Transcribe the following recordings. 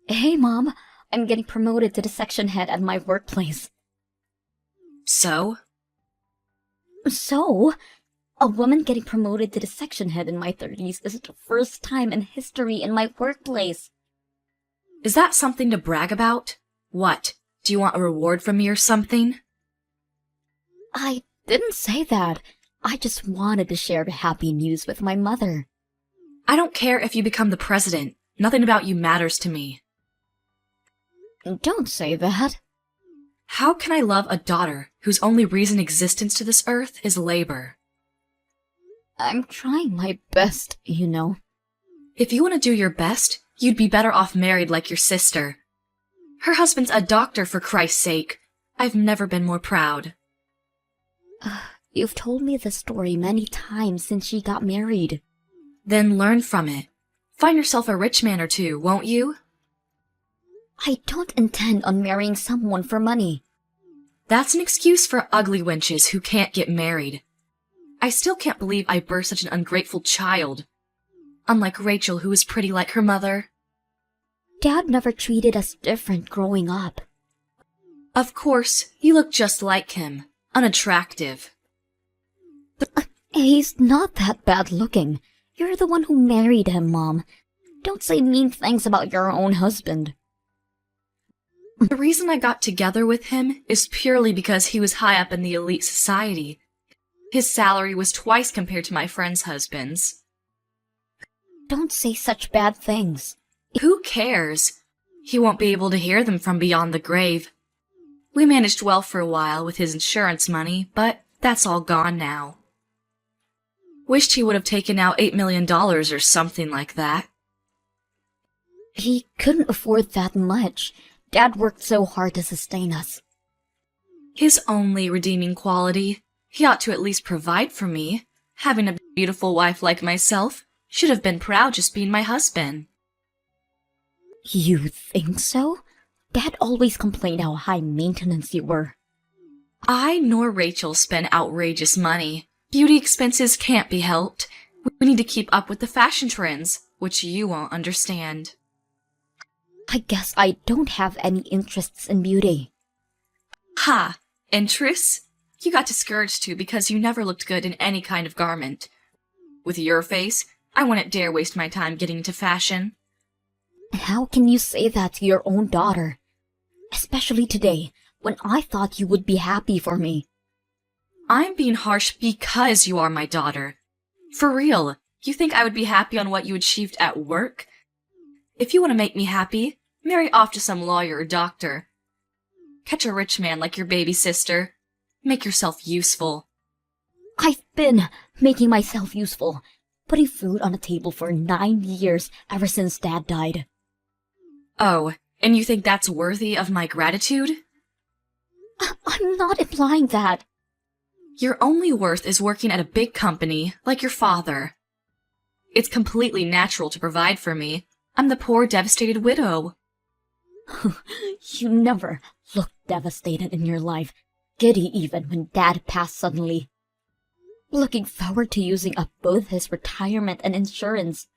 Hey, Mom. I'm getting promoted to the section head at my workplace. So? So, a woman getting promoted to the section head in my 30s is the first time in history in my workplace. Is that something to brag about? What? Do you want a reward from me or something? I didn't say that. I just wanted to share the happy news with my mother. I don't care if you become the president. Nothing about you matters to me. Don't say that. How can I love a daughter whose only reason existence to this earth is labor? I'm trying my best, you know. If you want to do your best, you'd be better off married like your sister. Her husband's a doctor, for Christ's sake. I've never been more proud. You've told me this story many times since she got married. Then learn from it. Find yourself a rich man or two, won't you? I don't intend on marrying someone for money. That's an excuse for ugly wenches who can't get married. I still can't believe I birthed such an ungrateful child. Unlike Rachel, who was pretty like her mother. Dad never treated us different growing up. Of course, you look just like him. Unattractive. He's not that bad looking. You're the one who married him, Mom. Don't say mean things about your own husband. The reason I got together with him is purely because he was high up in the elite society. His salary was twice compared to my friends' husbands. Don't say such bad things. Who cares? He won't be able to hear them from beyond the grave. We managed well for a while with his insurance money, but that's all gone now. Wished he would have taken out $8 million or something like that. He couldn't afford that much. Dad worked so hard to sustain us. His only redeeming quality, he ought to at least provide for me. Having a beautiful wife like myself, should have been proud just being my husband. You think so? Dad always complained how high maintenance you were. I nor Rachel spend outrageous money. Beauty expenses can't be helped. We need to keep up with the fashion trends, which you won't understand. I guess I don't have any interests in beauty. Ha! Interests? You got discouraged too because you never looked good in any kind of garment. With your face, I wouldn't dare waste my time getting into fashion. How can you say that to your own daughter? Especially today, when I thought you would be happy for me. I'm being harsh because you are my daughter. For real, you think I would be happy on what you achieved at work? If you want to make me happy, marry off to some lawyer or doctor. Catch a rich man like your baby sister. Make yourself useful. I've been making myself useful, putting food on the table for 9 years ever since Dad died. Oh, and you think that's worthy of my gratitude? I'm not implying that. Your only worth is working at a big company, like your father. It's completely natural to provide for me. I'm the poor, devastated widow. You never looked devastated in your life, giddy even when Dad passed suddenly. Looking forward to using up both his retirement and insurance.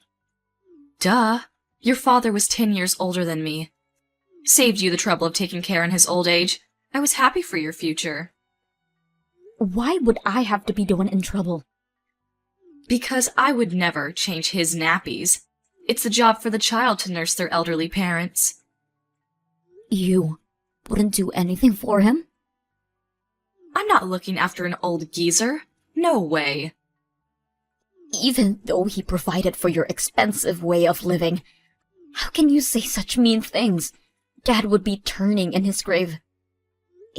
Duh. Your father was 10 years older than me. Saved you the trouble of taking care in his old age. I was happy for your future. Why would I have to be the one in trouble? Because I would never change his nappies. It's the job for the child to nurse their elderly parents. You wouldn't do anything for him? I'm not looking after an old geezer. No way. Even though he provided for your expensive way of living, how can you say such mean things? Dad would be turning in his grave.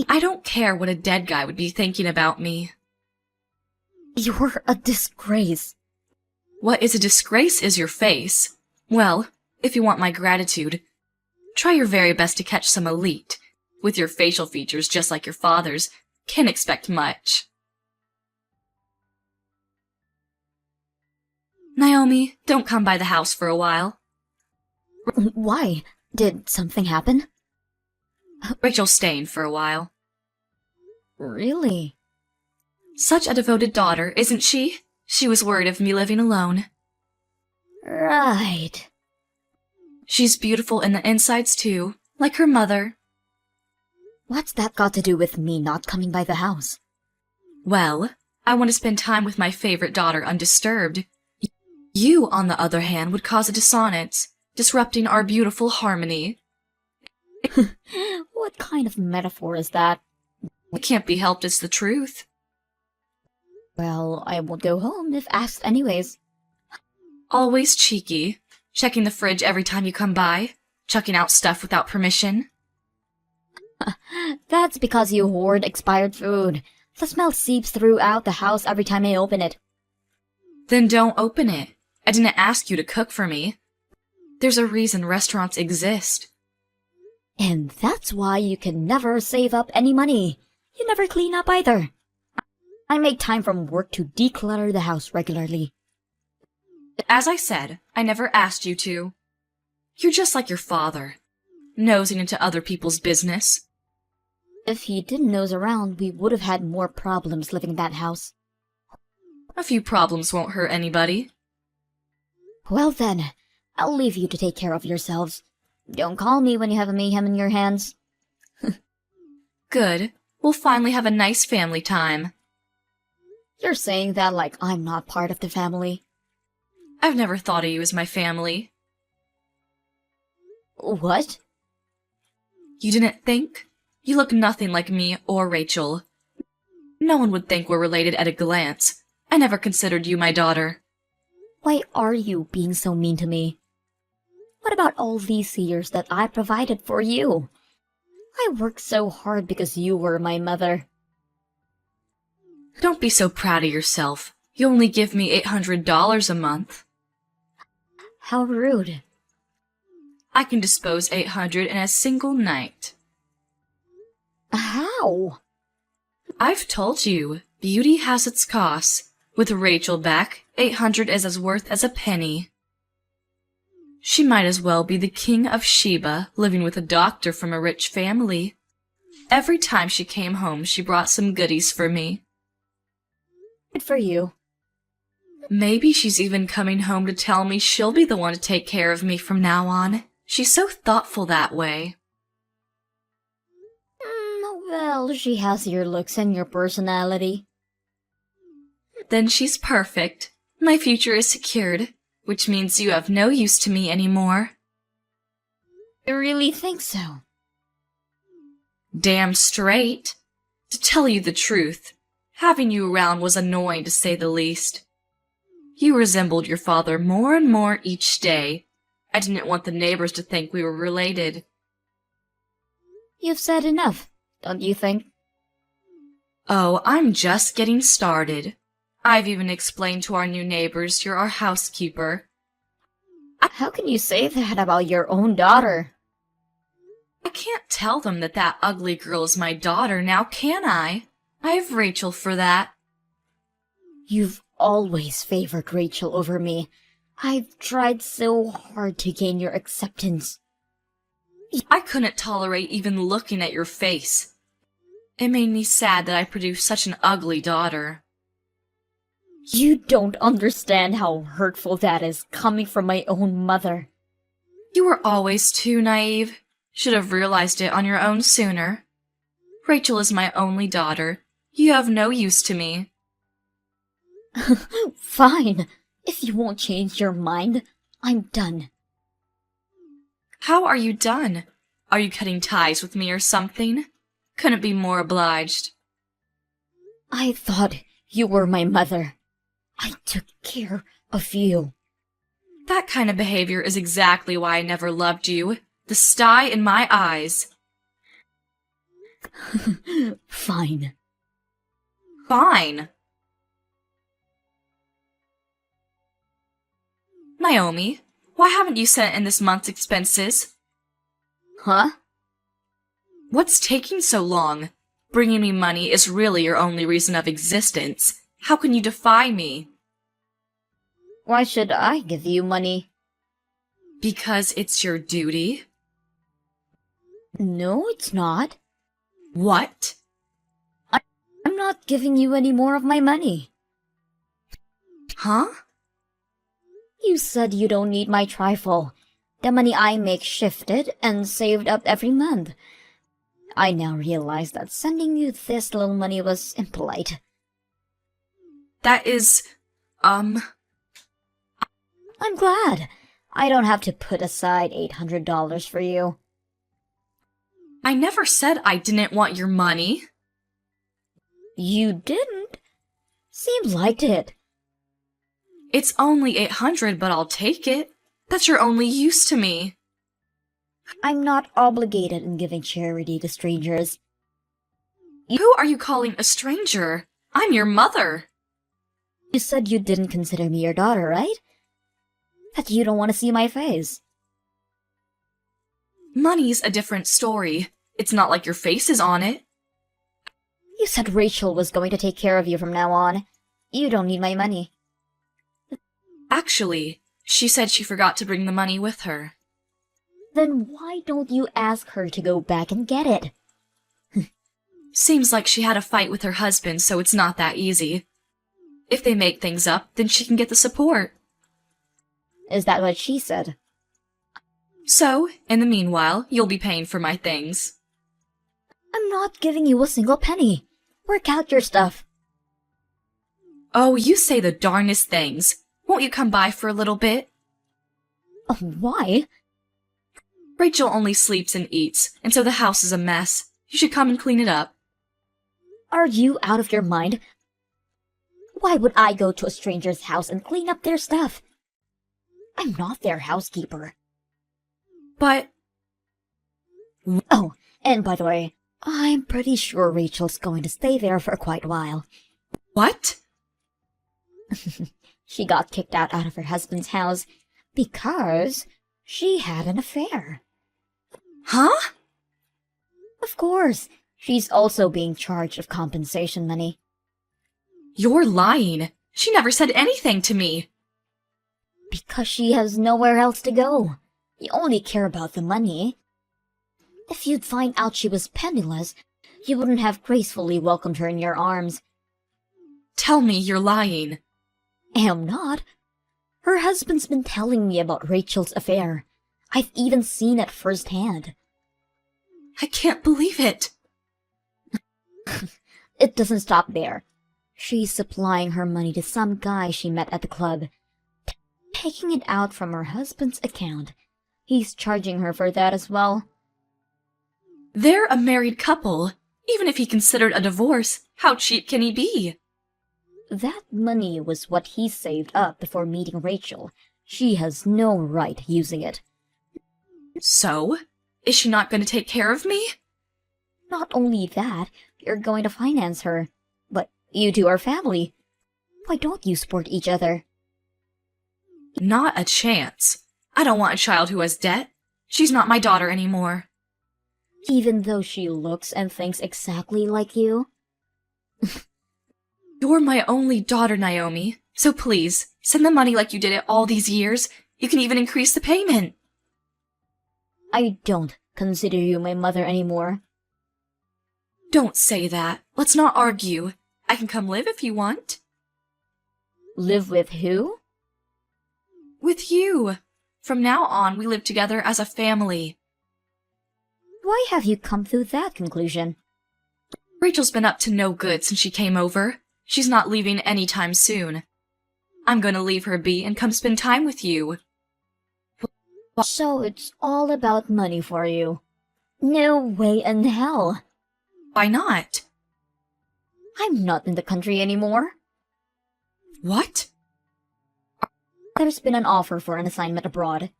I don't care what a dead guy would be thinking about me. You're a disgrace. What is a disgrace is your face. Well, if you want my gratitude, try your very best to catch some elite. With your facial features just like your father's, can't expect much. Naomi, don't come by the house for a while. Why? Did something happen? Rachel's staying for a while. Really? Such a devoted daughter, isn't she? She was worried of me living alone. Right. She's beautiful in the insides too, like her mother. What's that got to do with me not coming by the house? Well, I want to spend time with my favorite daughter undisturbed. You, on the other hand, would cause a dissonance, disrupting our beautiful harmony. What kind of metaphor is that? It can't be helped, it's the truth. Well, I won't go home if asked anyways. Always cheeky, checking the fridge every time you come by, chucking out stuff without permission. That's because you hoard expired food. The smell seeps throughout the house every time I open it. Then don't open it. I didn't ask you to cook for me. There's a reason restaurants exist. And that's why you can never save up any money. You never clean up either. I make time from work to declutter the house regularly. As I said, I never asked you to. You're just like your father, nosing into other people's business. If he didn't nose around, we would have had more problems living in that house. A few problems won't hurt anybody. Well then, I'll leave you to take care of yourselves. Don't call me when you have a mayhem in your hands. Good. We'll finally have a nice family time. You're saying that like I'm not part of the family. I've never thought of you as my family. What? You didn't think? You look nothing like me or Rachel. No one would think we're related at a glance. I never considered you my daughter. Why are you being so mean to me? What about all these years that I provided for you? I worked so hard because you were my mother. Don't be so proud of yourself. You only give me $800 a month. How rude. I can dispose 800 in a single night. How? I've told you, beauty has its costs. With Rachel back, 800 is as worth as a penny. She might as well be the king of Sheba, living with a doctor from a rich family. Every time she came home, she brought some goodies for me. Good for you. Maybe she's even coming home to tell me she'll be the one to take care of me from now on. She's so thoughtful that way. Well, she has your looks and your personality. Then she's perfect. My future is secured, which means you have no use to me anymore. You really think so? Damn straight. To tell you the truth, having you around was annoying to say the least. You resembled your father more and more each day. I didn't want the neighbors to think we were related. You've said enough, don't you think? Oh, I'm just getting started. I've even explained to our new neighbors you're our housekeeper. How can you say that about your own daughter? I can't tell them that that ugly girl is my daughter now, can I? I have Rachel for that. You've always favored Rachel over me. I've tried so hard to gain your acceptance. I couldn't tolerate even looking at your face. It made me sad that I produced such an ugly daughter. You don't understand how hurtful that is coming from my own mother. You were always too naive. Should have realized it on your own sooner. Rachel is my only daughter. You have no use to me. Fine. If you won't change your mind, I'm done. How are you done? Are you cutting ties with me or something? Couldn't be more obliged. I thought you were my mother. I took care of you. That kind of behavior is exactly why I never loved you. The sty in my eyes. Fine. Fine. Naomi, why haven't you sent in this month's expenses? Huh? What's taking so long? Bringing me money is really your only reason of existence. How can you defy me? Why should I give you money? Because it's your duty. No, it's not. What? I'm not giving you any more of my money. Huh? You said you don't need my trifle. The money I make shifted and saved up every month. I now realize that sending you this little money was impolite. That is, I'm glad. I don't have to put aside $800 for you. I never said I didn't want your money. You didn't? Seemed like it. It's only $800, but I'll take it. That's your only use to me. I'm not obligated in giving charity to strangers. Who are you calling a stranger? I'm your mother. You said you didn't consider me your daughter, right? That you don't want to see my face. Money's a different story. It's not like your face is on it. You said Rachel was going to take care of you from now on. You don't need my money. Actually, she said she forgot to bring the money with her. Then why don't you ask her to go back and get it? Seems like she had a fight with her husband, so it's not that easy. If they make things up, then she can get the support. Is that what she said? So, in the meanwhile, you'll be paying for my things. I'm not giving you a single penny. Work out your stuff. Oh, you say the darnest things. Won't you come by for a little bit? Oh, why? Rachel only sleeps and eats, and so the house is a mess. You should come and clean it up. Are you out of your mind? Why would I go to a stranger's house and clean up their stuff? I'm not their housekeeper. But... Oh, and by the way, I'm pretty sure Rachel's going to stay there for quite a while. What? She got kicked out of her husband's house because she had an affair. Huh? Of course, she's also being charged of compensation money. You're lying. She never said anything to me. Because she has nowhere else to go. You only care about the money. If you'd find out she was penniless, you wouldn't have gracefully welcomed her in your arms. Tell me you're lying. Am not. Her husband's been telling me about Rachel's affair. I've even seen it firsthand. I can't believe it. It doesn't stop there. She's supplying her money to some guy she met at the club, taking it out from her husband's account. He's charging her for that as well. They're a married couple. Even if he considered a divorce, how cheap can he be? That money was what he saved up before meeting Rachel. She has no right using it. So? Is she not going to take care of me? Not only that, you're going to finance her. But you two are family. Why don't you support each other? Not a chance. I don't want a child who has debt. She's not my daughter anymore. Even though she looks and thinks exactly like you? You're my only daughter, Naomi. So please, send the money like you did it all these years. You can even increase the payment. I don't consider you my mother anymore. Don't say that. Let's not argue. I can come live if you want. Live with who? With you. From now on, we live together as a family. Why have you come to that conclusion? Rachel's been up to no good since she came over. She's not leaving anytime soon. I'm going to leave her be and come spend time with you. So it's all about money for you. No way in hell. Why not? I'm not in the country anymore. What? There's been an offer for an assignment abroad.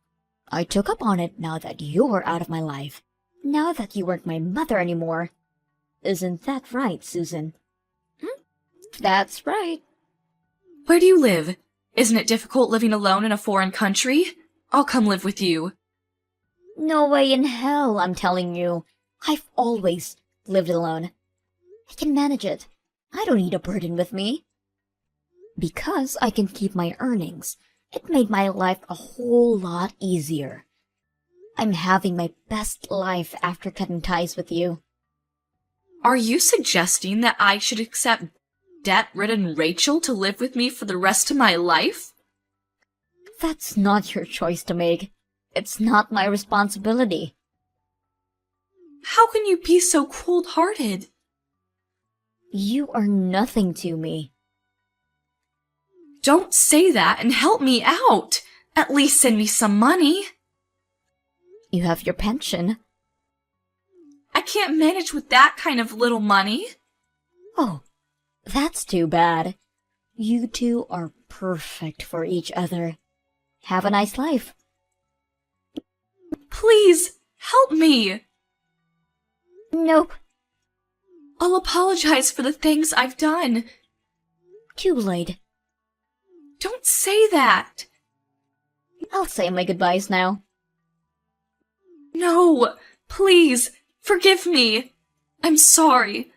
I took up on it now that you're out of my life. Now that you weren't my mother anymore. Isn't that right, Susan? That's right. Where do you live? Isn't it difficult living alone in a foreign country? I'll come live with you. No way in hell, I'm telling you. I've always lived alone. I can manage it. I don't need a burden with me. Because I can keep my earnings, it made my life a whole lot easier. I'm having my best life after cutting ties with you. Are you suggesting that I should accept debt-ridden Rachel to live with me for the rest of my life? That's not your choice to make. It's not my responsibility. How can you be so cold-hearted? You are nothing to me. Don't say that and help me out. At least send me some money. You have your pension. I can't manage with that kind of little money. Oh, that's too bad. You two are perfect for each other. Have a nice life. Please, help me. Nope, I'll apologize for the things I've done. too late. Don't say that. I'll say my goodbyes now. No, please, forgive me. I'm sorry.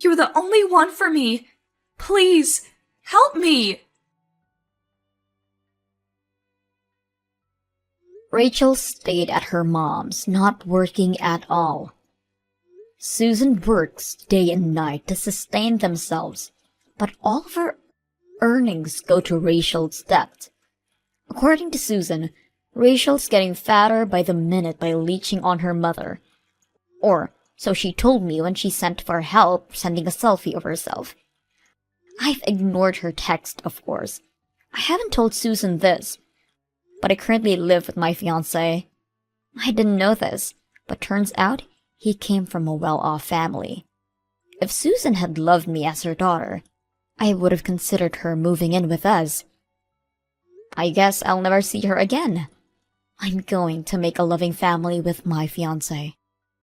You're the only one for me. Please, help me. Rachel stayed at her mom's, not working at all. Susan works day and night to sustain themselves, but all of her earnings go to Rachel's debt. According to Susan, Rachel's getting fatter by the minute by leeching on her mother. Or, so she told me when she sent for help, sending a selfie of herself. I've ignored her text, of course. I haven't told Susan this, but I currently live with my fiancé. I didn't know this, but turns out he came from a well-off family. If Susan had loved me as her daughter, I would have considered her moving in with us. I guess I'll never see her again. I'm going to make a loving family with my fiancé.